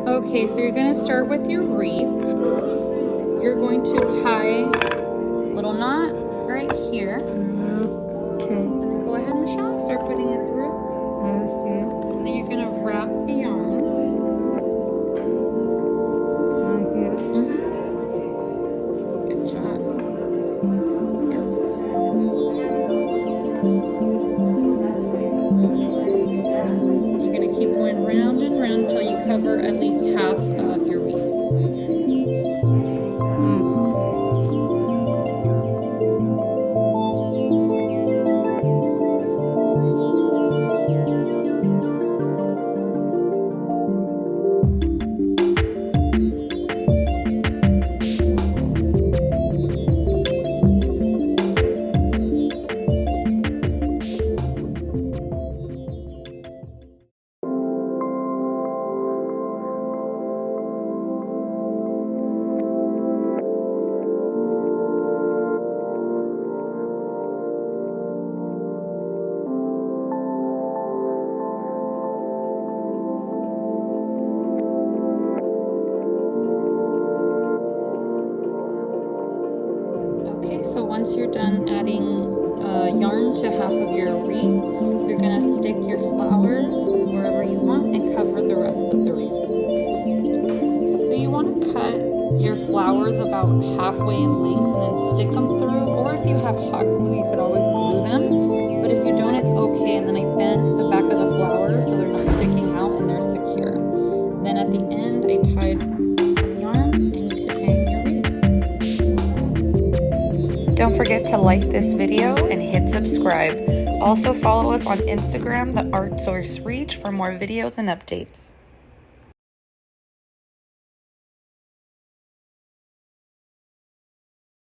Okay, so you're going to start with your wreath. You're going to tie a little knot right here. Okay. And then go ahead, Michelle, start putting it through. Okay. And then you're going to wrap the yarn. Here. Good job. Yes. You're going to keep going round and round until you cover at least half of your wreath. Okay, so once you're done adding yarn to half of your wreath, you're going to stick your flowers wherever you want and cover the rest of the wreath. So you want to cut your flowers about halfway in length and then stick them through, or if you have hot glue, you could always glue them, but if you don't, it's okay. And then I bent the back of the flowers so they're not sticking out and they're secure. Then at the end, I tied some yarn and you could hang your wreath. Don't forget to like this video and hit subscribe. Also follow us on Instagram, the Art Source Reach, for more videos and updates.